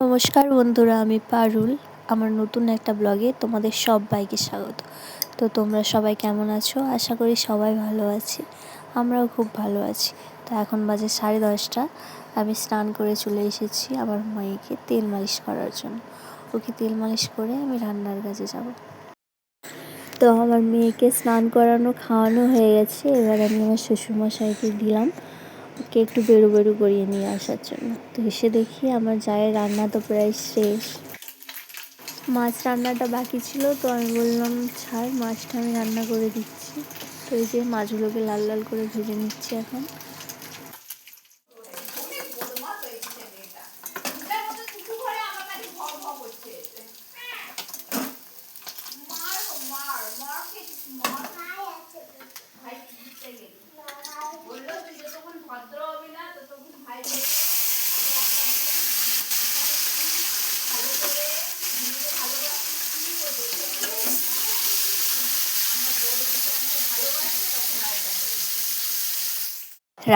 নমস্কার বন্ধুরা, আমি পারুল। আমার নতুন একটা ব্লগে তোমাদের সবাইকে স্বাগত। তো তোমরা সবাই কেমন আছো? আশা করি সবাই ভালো আছি। আমরাও খুব ভালো আছি। তো এখন বাজে 10:30। আমি স্নান করে চলে এসেছি আমার মেয়েকে তেল মালিশ করার জন্য। ওকে তেল মালিশ করে আমি রান্নার কাজে যাব। তো আমার মেয়েকে স্নান করানো খাওয়ানো হয়ে গেছে। এবার আমি আমার শ্বশুরমশাইকে দিলাম ওকে একটু বেরু বেরু করিয়ে নিয়ে আসার জন্য। তো এসে দেখি আমার জায়ের রান্না তো প্রায় শেষ। মাছ রান্নাটা বাকি ছিল, তো আমি বললাম ছাড়, মাছটা আমি রান্না করে দিচ্ছি। তো এই যে মাছগুলোকে লাল লাল করে ভেজে নিচ্ছি এখন।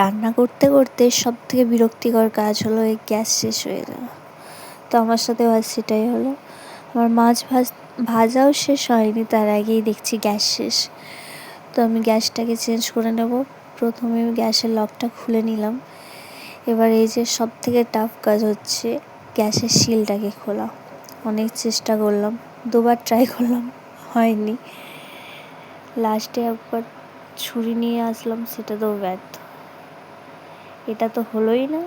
রান্না করতে করতে সব থেকে বিরক্তিকর কাজ হলো এই গ্যাস শেষ হয়ে যাওয়া। তো আমার সাথে আজ সেটাই হলো। আমার মাছ ভাজাও শেষ হয়নি, তার আগেই দেখছি গ্যাস শেষ। তো আমি গ্যাসটাকে চেঞ্জ করে নেব। প্রথমে আমি গ্যাসের লকটা খুলে নিলাম। এবার এই যে সব থেকে টাফ কাজ হচ্ছে গ্যাসের শিলটাকে খোলা। অনেক চেষ্টা করলাম, দুবার ট্রাই করলাম, হয়নি। লাস্টে একবার ছুরি নিয়ে আসলাম, সেটা তো ব্যর্থ। এটা তো হলোই না,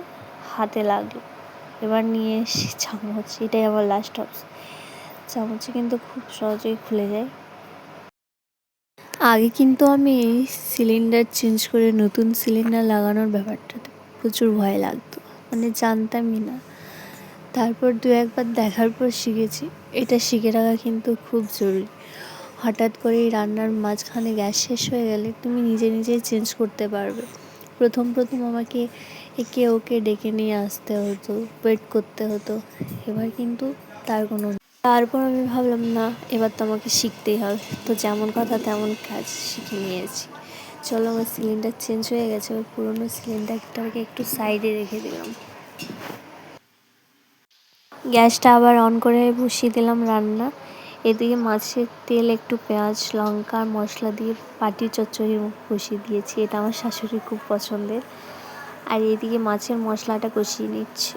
হাতে লাগলো। এবার নিয়ে এসে চামচ, এটাই আমার লাস্ট অপশন। চামচে কিন্তু খুব সহজেই খুলে যায়। আগে কিন্তু আমি সিলিন্ডার চেঞ্জ করে নতুন সিলিন্ডার লাগানোর ব্যাপারটাতে প্রচুর ভয় লাগতো, মানে জানতামই না। তারপর দু একবার দেখার পর শিখেছি। এটা শিখে রাখা কিন্তু খুব জরুরি। হঠাৎ করে রান্নার মাঝখানে গ্যাস শেষ হয়ে গেলে তুমি নিজে নিজেই চেঞ্জ করতে পারবে। প্রথম আমাকে একে ওকে ডেকে নিয়ে আসতে হতো, ওয়েট করতে হতো। এবার কিন্তু তারপর আমি ভাবলাম না, এবার তো আমাকে শিখতেই হবে। তো যেমন কথা তেমন কাজ, শিখে নিয়েছি। চলো, আমার সিলিন্ডার চেঞ্জ হয়ে গেছে। ওই পুরোনো সিলিন্ডারটাকে একটু সাইডে রেখে দিলাম। গ্যাসটা আবার অন করে বসিয়ে দিলাম রান্না। এদিকে মাছের তেল, একটু পেঁয়াজ, লঙ্কা, মশলা দিয়ে পাটি চচ্চড়ি বসিয়ে দিয়েছি। এটা আমার শাশুড়ির খুব পছন্দের। আর এদিকে মাছের মশলাটা কষিয়ে নিচ্ছি।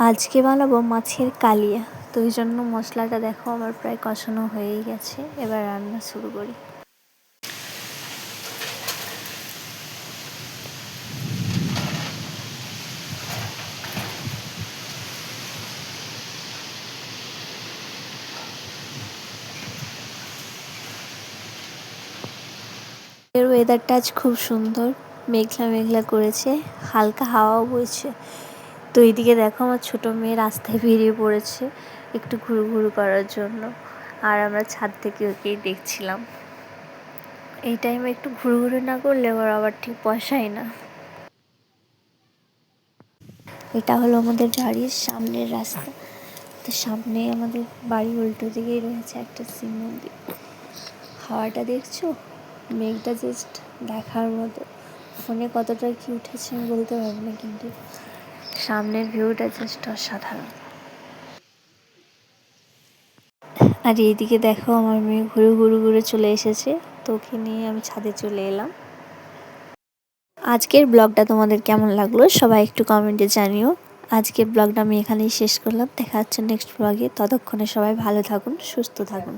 আজকে বানাবো মাছের কালিয়া। তো ওই জন্য মশলাটা দেখো আমার প্রায় কষানো হয়েই গেছে। এবার রান্না শুরু করি। এর ওয়েদারটা আজ খুব সুন্দর, মেঘলা মেঘলা করেছে, হালকা হাওয়াও বইছে। তো এইদিকে দেখো আমার ছোটো মেয়ে রাস্তায় বেরিয়ে পড়েছে একটু ঘুরু করার জন্য। আর আমরা ছাদ থেকে ওকেই দেখছিলাম। এই টাইমে একটু ঘুরু না করলে ওর আবার ঠিক বসায় না। এটা হলো আমাদের বাড়ির সামনের রাস্তা। তো সামনে আমাদের বাড়ি উল্টো দিকেই রয়েছে একটা শিব মন্দির। হাওয়াটা দেখছো, মেঘটা জাস্ট দেখার মতো। ফোনে কতটা কি উঠেছে আমি বলতে পারবো না, কিন্তু সামনের ভিউটা জাস্ট অসাধারণ। আর এইদিকে দেখো আমার মেয়ে ঘুরে চলে এসেছে। তো ওকে নিয়ে আমি ছাদে চলে এলাম। আজকের ব্লগটা তোমাদের কেমন লাগলো সবাই একটু কমেন্টে জানিও। আজকের ব্লগটা আমি এখানেই শেষ করলাম। দেখা হচ্ছে নেক্সট ব্লগে। ততক্ষণে সবাই ভালো থাকুন, সুস্থ থাকুন।